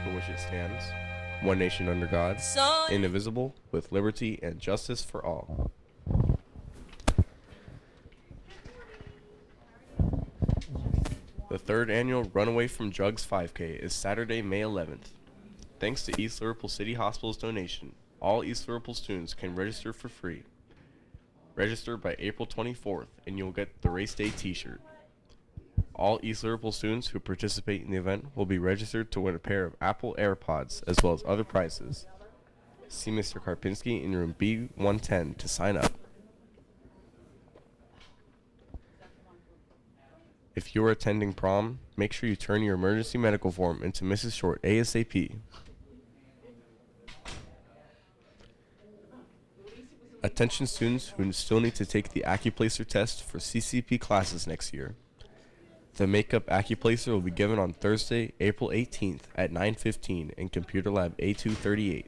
for which it stands, one nation under God, indivisible, with liberty and justice for all. The third annual Runaway from Drugs 5K is Saturday, May 11th. Thanks to East Liverpool City Hospital's donation, all East Liverpool students can register for free. Register by April 24th and you'll get the race day t-shirt. All East Liverpool students who participate in the event will be registered to win a pair of Apple AirPods as well as other prizes. See Mr. Karpinski in room B110 to sign up. If you are attending prom, make sure you turn your emergency medical form into Mrs. Short ASAP. Attention students who still need to take the Accuplacer test for CCP classes next year. The Makeup Accuplacer will be given on Thursday, April 18th at 9:15 in Computer Lab A238.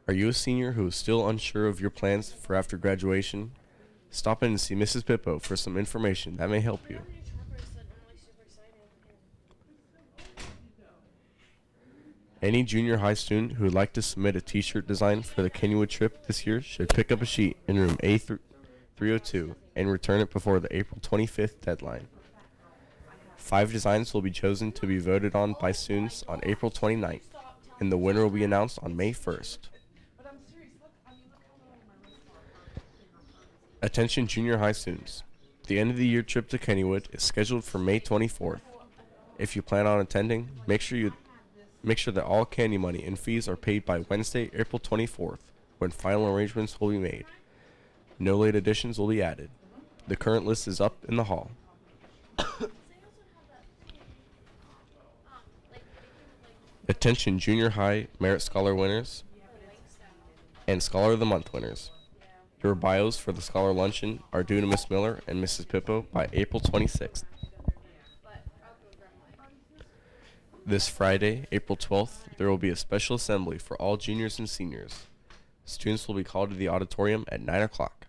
Are you a senior who is still unsure of your plans for after graduation? Stop in and see Mrs. Pippo for some information that may help you. Any junior high student who would like to submit a t-shirt design for the Kennywood trip this year should pick up a sheet in room A302 and return it before the April 25th deadline. 5 designs will be chosen to be voted on by students on April 29th, and the winner will be announced on May 1st. Attention junior high students. The end of the year trip to Kennywood is scheduled for May 24th. If you plan on attending, make sure that all candy money and fees are paid by Wednesday, April 24th, when final arrangements will be made. No late additions will be added. The current list is up in the hall. Attention junior high Merit Scholar winners and Scholar of the Month winners. Your bios for the Scholar Luncheon are due to Miss Miller and Mrs. Pippo by April 26th. This Friday, April 12th, there will be a special assembly for all juniors and seniors. Students will be called to the auditorium at 9 o'clock.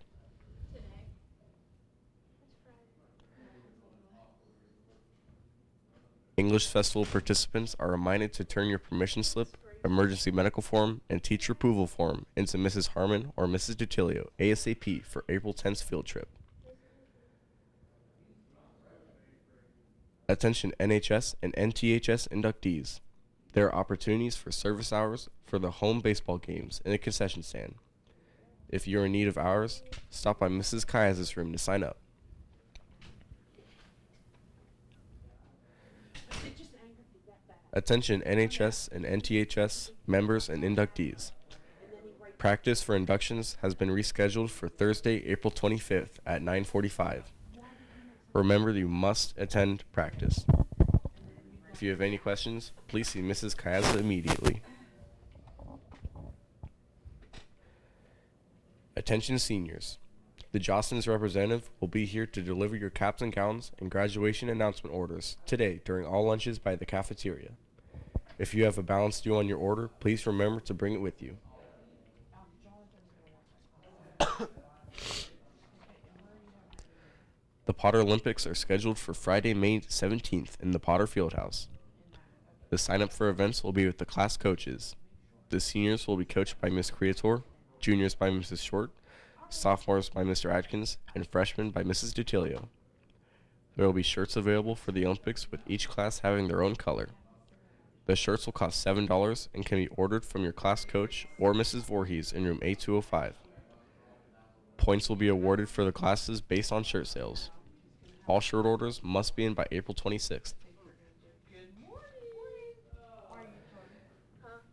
English Festival participants are reminded to turn your permission slip, emergency medical form, and teacher approval form into Mrs. Harmon or Mrs. Dutilio ASAP for April 10th field trip. Attention NHS and NTHS inductees. There are opportunities for service hours for the home baseball games in the concession stand. If you're in need of hours, stop by Mrs. Kayaz's room to sign up. Attention NHS and NTHS members and inductees. Practice for inductions has been rescheduled for Thursday, April 25th at 9:45. Remember, you must attend practice. If you have any questions, please see Mrs. Kayaza immediately. Attention seniors. The Jostens representative will be here to deliver your caps and gowns and graduation announcement orders today during all lunches by the cafeteria. If you have a balance due on your order, please remember to bring it with you. The Potter Olympics are scheduled for Friday, May 17th in the Potter Fieldhouse. The sign-up for events will be with the class coaches. The seniors will be coached by Ms. Creator, juniors by Mrs. Short, sophomores by Mr. Atkins, and freshmen by Mrs. Dutilio. There will be shirts available for the Olympics with each class having their own color. The shirts will cost $7 and can be ordered from your class coach or Mrs. Voorhees in room A205. Points will be awarded for the classes based on shirt sales. All shirt orders must be in by April 26th.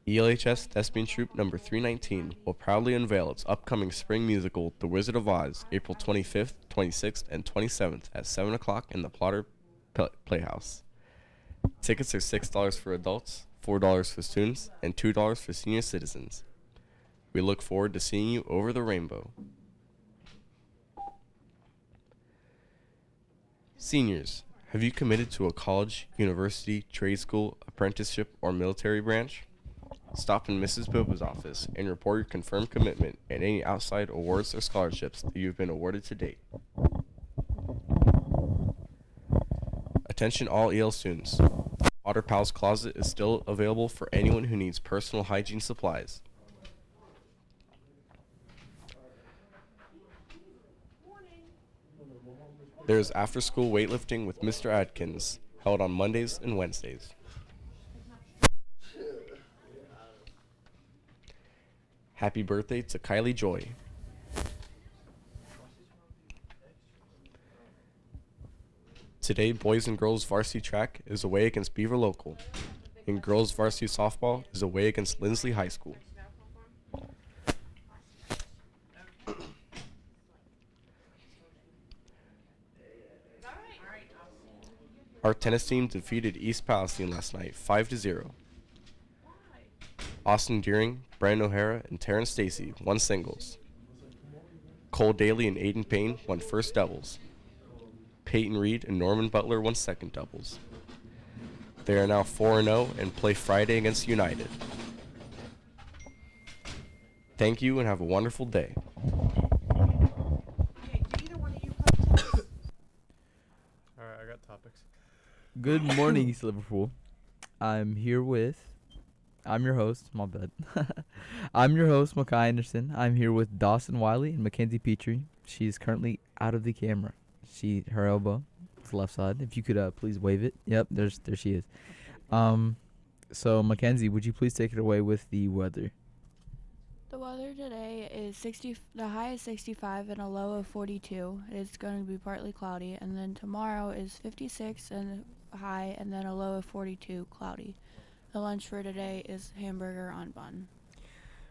ELHS Thespian Troupe number 319 will proudly unveil its upcoming spring musical, The Wizard of Oz, April 25th, 26th, and 27th at 7 o'clock in the Plotter Playhouse. Tickets are $6 for adults, $4 for students, and $2 for senior citizens. We look forward to seeing you over the rainbow. Seniors, have you committed to a college, university, trade school, apprenticeship, or military branch? Stop in Mrs. Boba's office and report your confirmed commitment and any outside awards or scholarships that you've been awarded to date. Attention all EL students. Potter Pal's Closet is still available for anyone who needs personal hygiene supplies. There is after-school weightlifting with Mr. Adkins, held on Mondays and Wednesdays. Happy birthday to Kylie Joy. Today, boys and girls varsity track is away against Beaver Local, and girls varsity softball is away against Lindsley High School. Our tennis team defeated East Palestine last night, 5-0. Austin Deering, Brandon O'Hara, and Terrence Stacy won singles. Cole Daly and Aiden Payne won first doubles. Peyton Reed and Norman Butler won second doubles. They are now 4-0 and play Friday against United. Thank you and have a wonderful day. Okay, do either one of you play tennis? Alright, I got topics. Good morning, East Liverpool. I'm your host, my bad. I'm your host, Makai Anderson. I'm here with Dawson Wiley and Mackenzie Petrie. She's currently out of the camera. Her elbow is left side. If you could please wave it. Yep, there she is. So Mackenzie, would you please take it away with the weather? The weather today is the high is 65 and a low of 42. It's going to be partly cloudy, and then tomorrow is 56 and high and then a low of 42, cloudy. The lunch for today is hamburger on bun.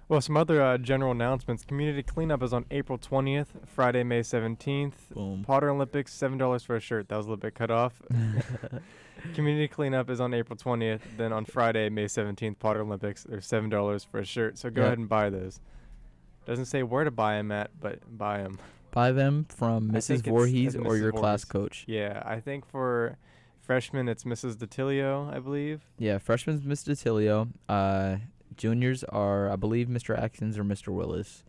Well, some other general announcements. Community cleanup is on April 20th, Friday, May 17th. Boom. Potter Olympics, $7 for a shirt. That was a little bit cut off. Community cleanup is on April 20th. Then on Friday, May 17th, Potter Olympics, there's $7 for a shirt. So go ahead and buy those. Doesn't say where to buy them at, but buy them. Buy them from Mrs. Voorhees or your class coach. Yeah, I think for freshmen, it's Mrs. DeTilio, I believe. Yeah, freshmen's Miss DeTilio. Juniors are, I believe, Mr. Atkins or Mr. Willis.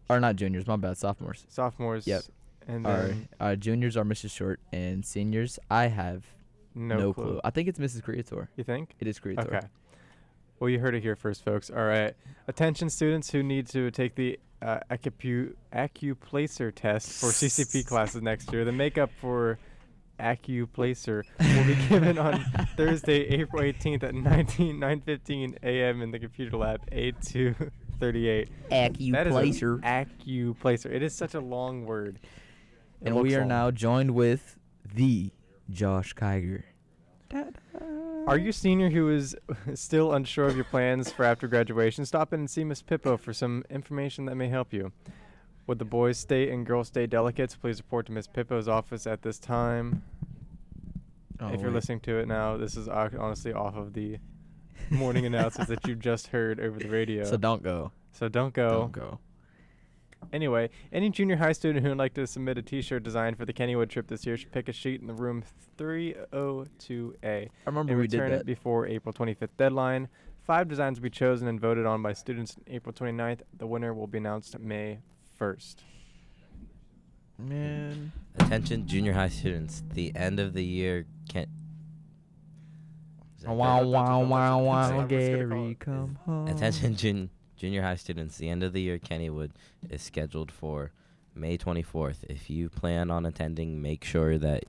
Or not juniors, my bad, sophomores. Sophomores. Yep. And then Our juniors are Mrs. Short, and seniors, I have no clue. I think it's Mrs. Creator. You think? It is Creator. Okay. Well, you heard it here first, folks. All right. Attention students who need to take the acuplacer test for CCP classes next year. The makeup for acuplacer will be given on Thursday, April 18th at 9:15 a.m. in the computer lab, A238. Acuplacer. Acuplacer. It is such a long word. It And we looks are long. now joined with the Josh Kiger. Are you a senior who is still unsure of your plans for after graduation? Stop in and see Miss Pippo for some information that may help you. Would the boys' state and girls' state delegates please report to Miss Pippo's office at this time? If you're listening to it now, this is honestly off of the morning announcements that you just heard over the radio. So don't go. So don't go. Don't go. Anyway, any junior high student who would like to submit a T-shirt design for the Kennywood trip this year should pick a sheet in the room 302A. I remember and we did return that. it before April 25th deadline. 5 designs will be chosen and voted on by students April 29th. The winner will be announced May 1st. Man. Attention junior high students, the end of the year can't... Wow, Gary, come home. Attention junior high students, the end of the year Kennywood is scheduled for May 24th. If you plan on attending, make sure that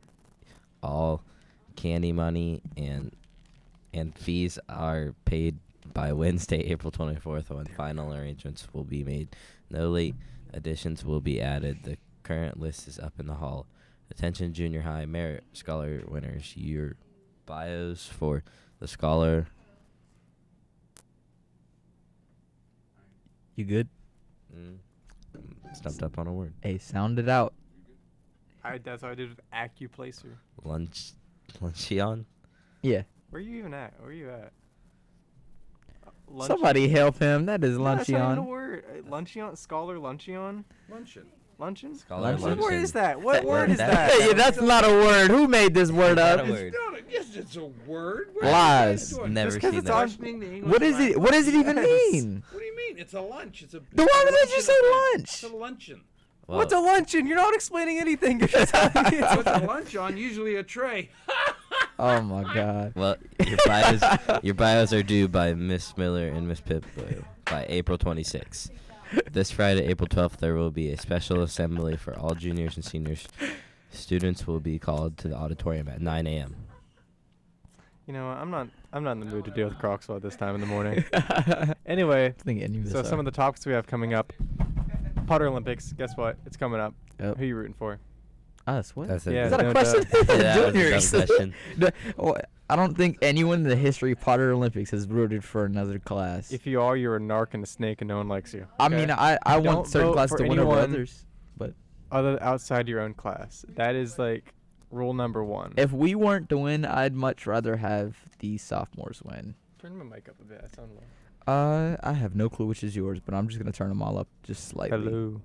all candy money and fees are paid by Wednesday, April 24th, when final arrangements will be made. No late additions will be added. The current list is up in the hall. Attention junior high merit scholar winners. Your bios for the scholar. You good? Stumped up on a word. Hey, sound it out. That's what I did with acuplacer. Luncheon? Yeah. Where are you even at? Where are you at? Somebody help him. That is No, that's not even a luncheon. word. Luncheon? Scholar luncheon? Luncheon? Scholar What luncheon. word is that? What word is that? Hey, that's not a word. Who made this word Not up? a word. Yes, it's a word. Lies. Never Just 'cause seen it's that. on- Questioning the English What is it? What does it even Yes. mean? What do you mean? It's a lunch. It's a. Then why did you say It's lunch? a luncheon. Well, What's a luncheon? You're not explaining anything. You're just telling me it's What's a lunch on? Usually a tray. Oh my God. Well, your bios are due by Miss Miller and Miss Pip by April 26th. This Friday, April 12th, there will be a special assembly for all juniors and seniors. Students will be called to the auditorium at 9 a.m. You know what? I'm not in the mood to deal with Croxall at this time in the morning. Anyway, think any of so this some are. of the topics we have coming up. Potter Olympics. Guess what? It's coming up. Yep. Who you rooting for? Us? What? That's it. Yeah, Is that a no, question? Yeah, that was a Juniors. dumb question. I don't think anyone in the history of Potter Olympics has rooted for another class. If you are, you're a narc and a snake, and no one likes you. I okay? mean, I Don't want certain vote classes for to win over anyone others. But other outside your own class. That is like rule number one. if we weren't to win, I'd much rather have the sophomores win. Turn my mic up a bit. I sound low. I have no clue which is yours, but I'm just gonna turn them all up just slightly. Hello.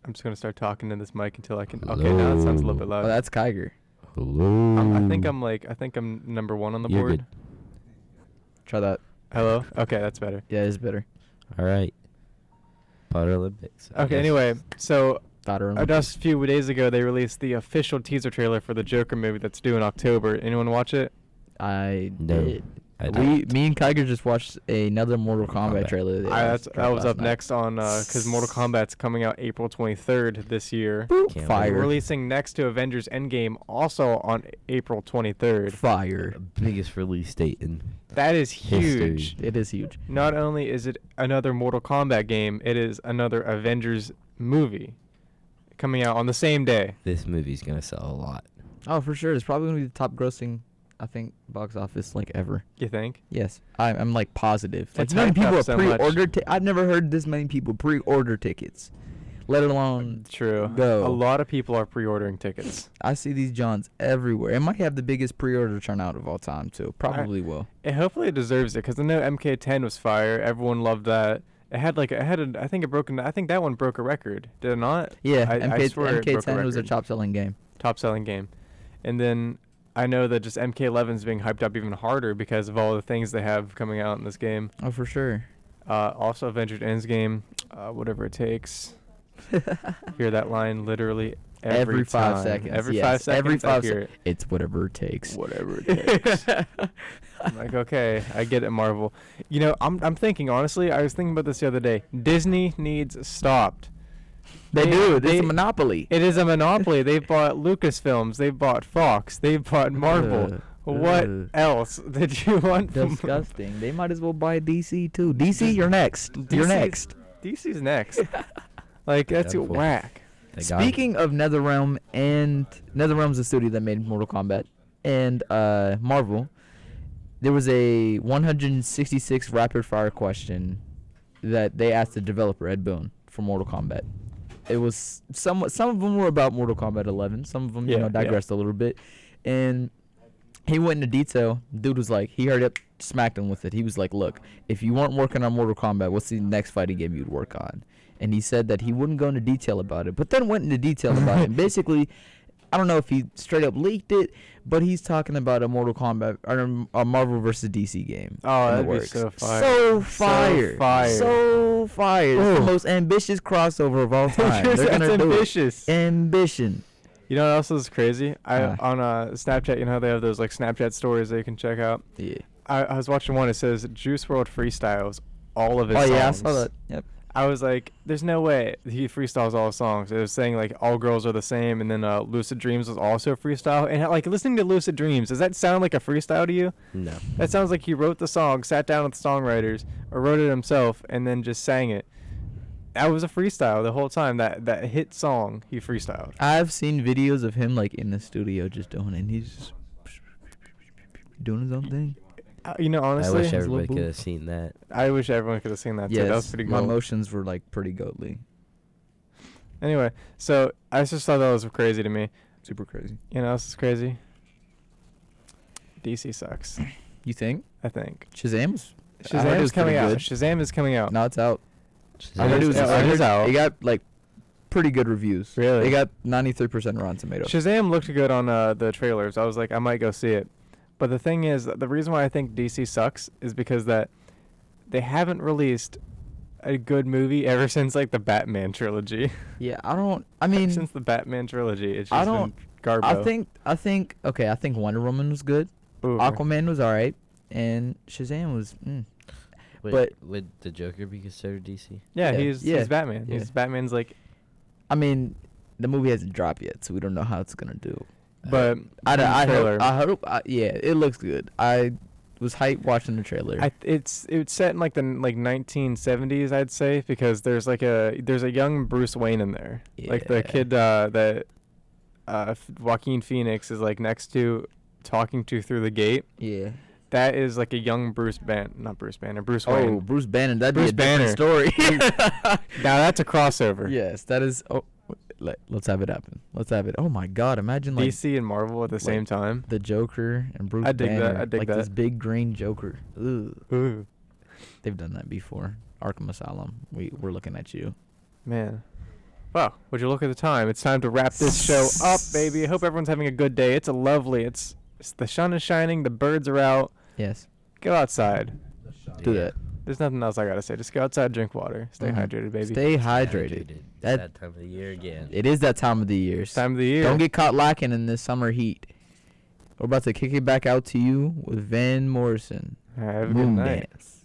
I'm just gonna start talking in this mic until I can. Okay, now it sounds a little bit Oh, loud. that's Kiger. Hello. I think I'm number one on the You're board. good. Try that. Hello. Okay, that's better. Yeah, it's better. All right. Potter Olympics. I Okay. guess. Anyway, so Potter just a few days ago they released the official teaser trailer for the Joker movie that's due in October. Anyone watch it? I No, did. I Me don't. and Kiger just watched another Mortal Kombat Kombat. trailer. That was dropped up last next on because Mortal Kombat's coming out April 23rd this year. Boop. Can't Fire. wait. Releasing next to Avengers Endgame also on April 23rd. Fire. Biggest release date in That is History. huge. It is huge. Not only is it another Mortal Kombat game, it is another Avengers movie coming out on the same day. this movie's gonna sell a lot. Oh, for sure. It's probably gonna be the top grossing, I think, box office like ever. You think? Yes, I'm like positive. Like It's how many hyped people up have so much. pre-ordered? I've never heard this many people pre-order tickets, let alone True. go. A lot of people are pre-ordering tickets. I see these Johns everywhere. It might have the biggest pre-order turnout of all time too. Probably will. And hopefully it deserves it because I know MK10 was fire. Everyone loved that. I think that one broke a record. Did it not? Yeah, I swear it broke a MK10 was a record. top-selling game. Top selling game. And then I know that just MK11 is being hyped up even harder because of all the things they have coming out in this game. Oh, for sure. Also, Avengers Endgame, whatever it takes. Hear that line literally every 5 time. seconds. Every yes. 5 seconds. Every 5 I hear it. It's whatever it takes. Whatever it takes. I'm like, okay, I get it, Marvel. You know, I'm thinking honestly. I was thinking about this the other day. Disney needs stopped. They do. It's they- a monopoly. It is a monopoly. They've bought Lucasfilms. They've bought Fox. They've bought Marvel. What Ugh. else did you want from Disgusting. They might as well buy DC too. DC, you're next. You're DC's next. DC's next. Like that's Doubtful. whack. They got Speaking of NetherRealm, and NetherRealm's the studio that made Mortal Kombat, and Marvel, there was a 166 rapid fire question that they asked the developer Ed Boon for Mortal Kombat. It was some of them were about Mortal Kombat 11. Some of them Yeah. digressed a little bit, and he went into detail. Dude was like, he hurried up, smacked him with it. He was like, look, if you weren't working on Mortal Kombat, what's the next fighting game you'd work on? And he said that he wouldn't go into detail about it, but then went into detail about it. And basically, I don't know if he straight up leaked it, but he's talking about a Mortal Kombat or a Marvel versus DC game. Oh, in the that'd be works. so fire. So fire. fire. So fire. It's the Ooh. most ambitious crossover of all time. That's They're gonna do ambitious. it. Ambition. You know what else is crazy? Huh. On Snapchat, you know how they have those like Snapchat stories that you can check out. Yeah. I was watching one. It says Juice WRLD freestyles all of his Oh songs. yeah, I saw that. Yep. I was like, there's no way he freestyles all his songs. It was saying like all girls are the same, and then Lucid Dreams was also freestyle. And like listening to Lucid Dreams, does that sound like a freestyle to you? No. That sounds like he wrote the song, sat down with the songwriters, or wrote it himself, and then just sang it. That was a freestyle the whole time. That hit song he freestyled. I've seen videos of him like in the studio just doing it. And he's just doing his own thing. You know, I honestly, wish his everybody little could boob. have seen that. I wish everyone could have seen that too. That was pretty my cool. emotions were like pretty goatly. Anyway, so I just thought that was crazy to me. Super crazy. You know, this is crazy. DC sucks. You think? I think Shazam's? I heard it Shazam's was coming pretty out. good. Shazam is coming out. No, it's out. I I heard it was. yeah, I it is heard out. It got like pretty good reviews. Really? It got 93% Rotten Tomatoes. Shazam looked good on the trailers. I was like, I might go see it. But the thing is, the reason why I think DC sucks is because that they haven't released a good movie ever since like the Batman trilogy. Yeah, I don't. I mean, Since the Batman trilogy, it's I just don't- been Garbo. I think Wonder Woman was good. Ooh. Aquaman was alright, and Shazam was. But- would the Joker be considered DC? Yeah, Yeah, he's yeah, Batman. yeah. He's Batman's like, I mean, the movie hasn't dropped yet, so we don't know how it's gonna do. but I from the trailer, hope. Yeah, it looks good. I was hyped watching the trailer. it's set in like the 1970s, I'd say, because there's a young Bruce Wayne in there, like the Yeah. kid that Joaquin Phoenix is like next to, talking to through the gate. Yeah. That is like a young Bruce Bruce Oh, Wayne. Bruce Banner. That'd Bruce be a different story. Now that's a crossover. Yes, that is. Oh, let's have it happen. Let's have it. Oh my God! Imagine like DC and Marvel at the same time. the Joker and Bruce I dig that, Banner. I dig like this that. big green Joker. Ugh. Ooh, They've done that before. Arkham Asylum. We're looking at you. man. Well, would you look at the time? It's time to wrap this show up, baby. I hope everyone's having a good day. It's the sun is shining, the birds are out. Yes. Go outside. Do that. There's nothing else I gotta say. Just go outside, drink water, stay Mhm. hydrated, baby. Stay hydrated. It's That- that time of the year again. It is that time of the year. Time of the year. Don't get caught lacking in this summer heat. We're about to kick it back out to you with Van Morrison. All right, have a good Moon night. Dance.